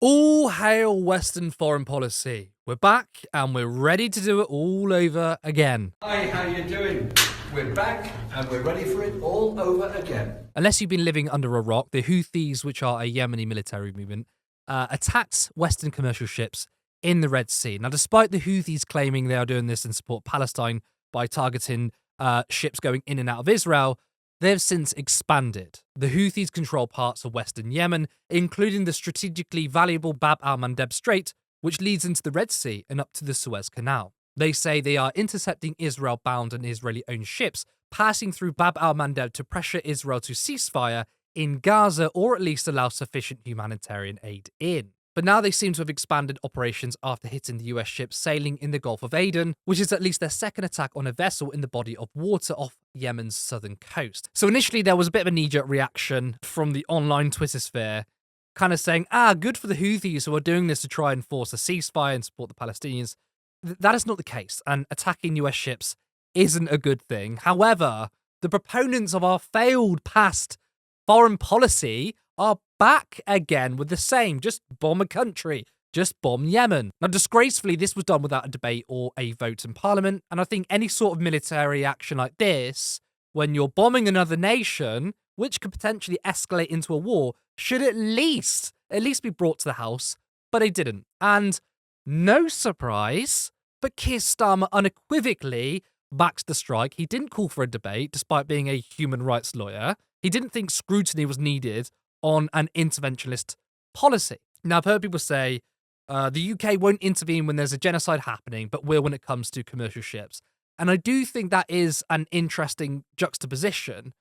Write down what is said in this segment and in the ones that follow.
All hail Western foreign policy. We're back and we're ready to do it all over again. Hi, how you doing? We're back and we're ready for it all over again. Unless you've been living under a rock, the Houthis, which are a Yemeni military movement, attacked Western commercial ships in the Red Sea. Now, despite the Houthis claiming they are doing this in support of Palestine by targeting ships going in and out of Israel, they've since expanded. The Houthis control parts of Western Yemen, including the strategically valuable Bab al-Mandeb Strait, which leads into the Red Sea and up to the Suez Canal. They say they are intercepting Israel-bound and Israeli-owned ships passing through Bab al-Mandeb to pressure Israel to ceasefire in Gaza or at least allow sufficient humanitarian aid in. But now they seem to have expanded operations after hitting the US ship sailing in the Gulf of Aden, which is at least their second attack on a vessel in the body of water off Yemen's southern coast. So initially there was a bit of a knee-jerk reaction from the online Twitter sphere, kind of saying, good for the Houthis who are doing this to try and force a ceasefire and support the Palestinians. That is not the case, and attacking US ships isn't a good thing. However, the proponents of our failed past foreign policy are back again with the same. Just bomb a country. Just bomb Yemen. Now, disgracefully, this was done without a debate or a vote in Parliament. And I think any sort of military action like this, when you're bombing another nation, which could potentially escalate into a war, should at least be brought to the House. But they didn't. And no surprise, but Keir Starmer unequivocally backs the strike. He didn't call for a debate, despite being a human rights lawyer. He didn't think scrutiny was needed on an interventionist policy. Now, I've heard people say the UK won't intervene when there's a genocide happening, but will when it comes to commercial ships. And I do think that is an interesting juxtaposition,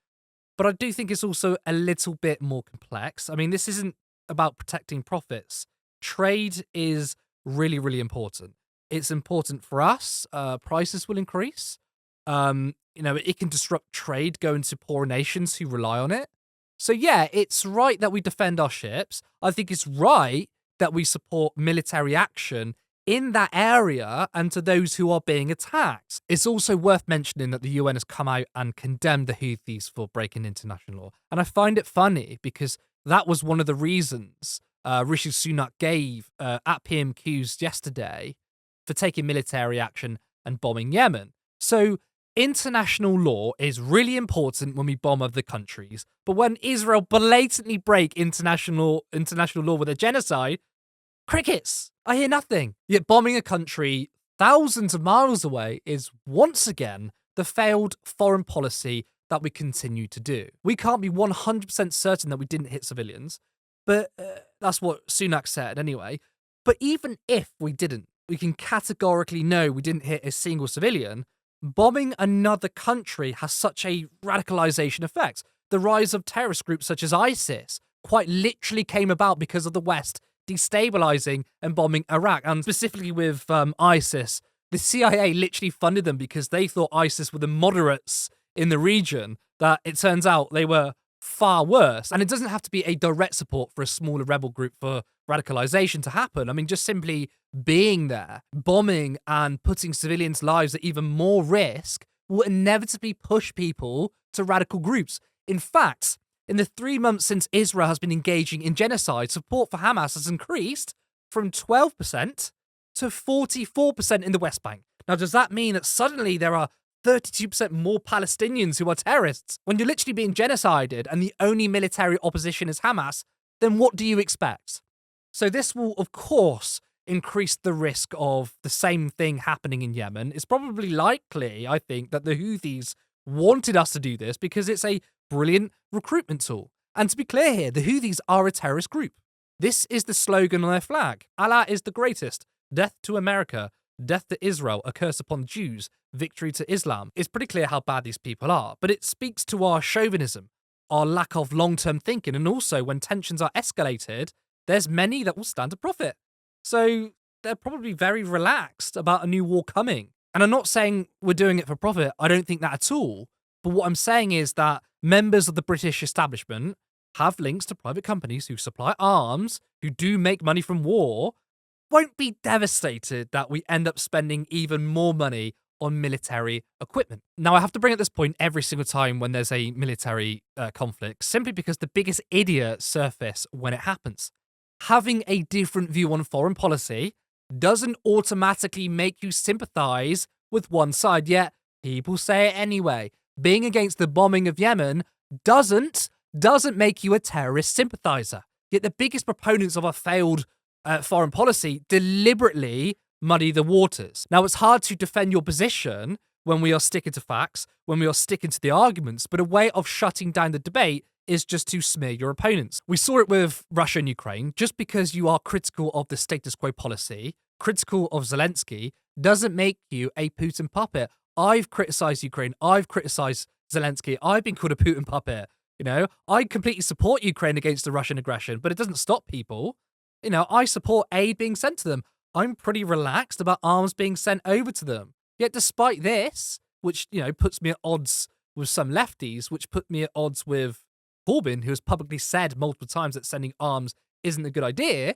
but I do think it's also a little bit more complex. I mean, this isn't about protecting profits. Trade is really, really important. It's important for us. Prices will increase. It can disrupt trade going to poorer nations who rely on it. So yeah, it's right that we defend our ships. I think it's right that we support military action in that area and to those who are being attacked. It's also worth mentioning that the UN has come out and condemned the Houthis for breaking international law. And I find it funny because that was one of the reasons Rishi Sunak gave at PMQs yesterday for taking military action and bombing Yemen. So international law is really important when we bomb other countries, but when Israel blatantly break international law with a genocide, crickets. I hear nothing. Yet bombing a country thousands of miles away is once again the failed foreign policy that we continue to do. We can't be 100% certain that we didn't hit civilians, but that's what Sunak said anyway. But even if we didn't, we can categorically know we didn't hit a single civilian. Bombing another country has such a radicalization effect. The rise of terrorist groups such as ISIS quite literally came about because of the West destabilizing and bombing Iraq. And specifically with ISIS, the CIA literally funded them because they thought ISIS were the moderates in the region, that it turns out they were far worse. And it doesn't have to be a direct support for a smaller rebel group for radicalization to happen. I mean, just simply being there, bombing and putting civilians' lives at even more risk will inevitably push people to radical groups. In fact, in the 3 months since Israel has been engaging in genocide, support for Hamas has increased from 12% to 44% in the West Bank. Now, does that mean that suddenly there are 32% more Palestinians who are terrorists? When you're literally being genocided and the only military opposition is Hamas, then what do you expect? So this will, of course, increase the risk of the same thing happening in Yemen. It's probably likely, I think, that the Houthis wanted us to do this because it's a brilliant recruitment tool. And to be clear here, the Houthis are a terrorist group. This is the slogan on their flag. Allah is the greatest. Death to America. Death to Israel. A curse upon the Jews. Victory to Islam. It's pretty clear how bad these people are, but it speaks to our chauvinism, our lack of long-term thinking, and also when tensions are escalated, there's many that will stand to profit. So they're probably very relaxed about a new war coming. And I'm not saying we're doing it for profit. I don't think that at all. But what I'm saying is that members of the British establishment have links to private companies who supply arms, who do make money from war, won't be devastated that we end up spending even more money on military equipment. Now, I have to bring up this point every single time when there's a military conflict, simply because the biggest idiots surface when it happens. having a different view on foreign policy doesn't automatically make you sympathize with one side, yet people say it anyway. Being against the bombing of Yemen doesn't make you a terrorist sympathizer. Yet the biggest proponents of a failed foreign policy deliberately muddy the waters. Now, it's hard to defend your position when we are sticking to facts, when we are sticking to the arguments, but a way of shutting down the debate is just to smear your opponents. We saw it with Russia and Ukraine. Just because you are critical of the status quo policy, critical of Zelensky, doesn't make you a Putin puppet. I've criticized Ukraine. I've criticized Zelensky. I've been called a Putin puppet. You know, I completely support Ukraine against the Russian aggression, but it doesn't stop people. You know, I support aid being sent to them. I'm pretty relaxed about arms being sent over to them. Yet despite this, which, you know, puts me at odds with some lefties, which put me at odds with Corbyn, who has publicly said multiple times that sending arms isn't a good idea,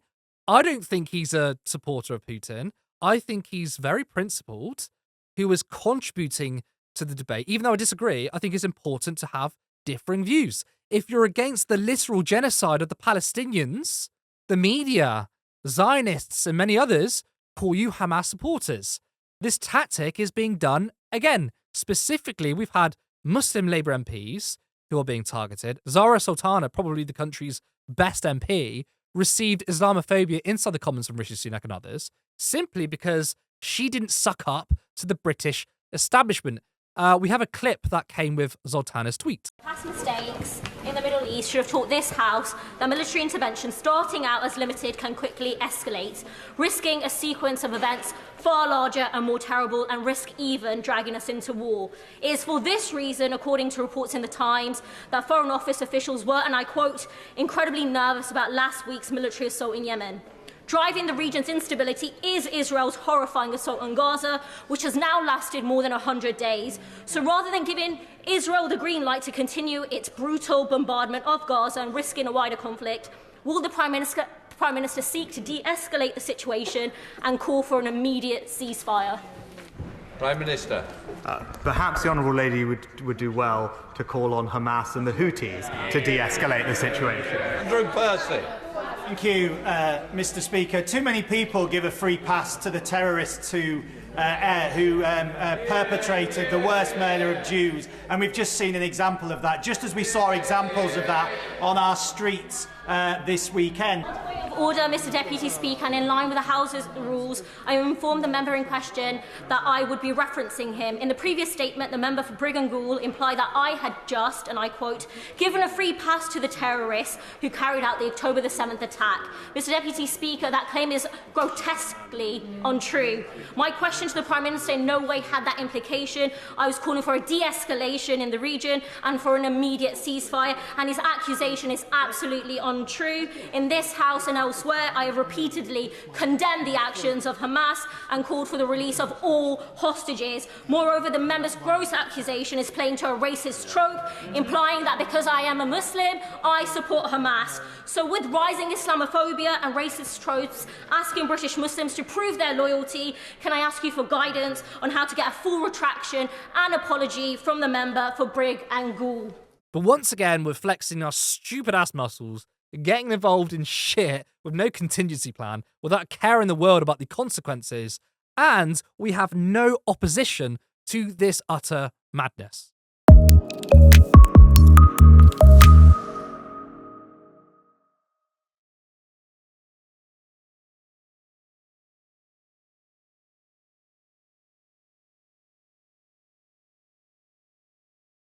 I don't think he's a supporter of Putin. I think he's very principled, who is contributing to the debate. Even though I disagree, I think it's important to have differing views. If you're against the literal genocide of the Palestinians, the media, Zionists, and many others call you Hamas supporters. This tactic is being done again. Specifically, we've had Muslim Labour MPs who are being targeted. Zara Sultana, probably the country's best MP, received Islamophobia inside the Commons from Rishi Sunak and others simply because she didn't suck up to the British establishment. We have a clip that came with Zoltana's tweet. Past mistakes in the Middle East should have taught this House that military intervention starting out as limited can quickly escalate, risking a sequence of events far larger and more terrible and risk even dragging us into war. It is for this reason, according to reports in the Times, that Foreign Office officials were, and I quote, incredibly nervous about last week's military assault in Yemen. Driving the region's instability is Israel's horrifying assault on Gaza, which has now lasted more than 100 days. So rather than giving Israel the green light to continue its brutal bombardment of Gaza and risking a wider conflict, will the Prime Minister seek to de-escalate the situation and call for an immediate ceasefire? Prime Minister. Perhaps the Honourable Lady would do well to call on Hamas and the Houthis to de-escalate the situation. Andrew Percy. Thank you, Mr. Speaker. Too many people give a free pass to the terrorists who perpetrated the worst murder of Jews, and we've just seen an example of that, just as we saw examples of that on our streets this weekend. Order, Mr. Deputy Speaker, and in line with the House's rules, I informed the member in question that I would be referencing him. In the previous statement, the member for Brigg and Goole implied that I had just, and I quote, given a free pass to the terrorists who carried out the October the 7th attack. Mr. Deputy Speaker, that claim is grotesquely untrue. My question to the Prime Minister in no way had that implication. I was calling for a de-escalation in the region and for an immediate ceasefire, and his accusation is absolutely untrue. In this House and elsewhere, I have repeatedly condemned the actions of Hamas and called for the release of all hostages. Moreover, the member's gross accusation is playing to a racist trope, implying that because I am a Muslim, I support Hamas. So with rising Islamophobia and racist tropes asking British Muslims to prove their loyalty, can I ask you for guidance on how to get a full retraction and apology from the member for Brigg and Goole? But once again, we're flexing our stupid ass muscles, getting involved in shit with no contingency plan, without a care in the world about the consequences, and we have no opposition to this utter madness.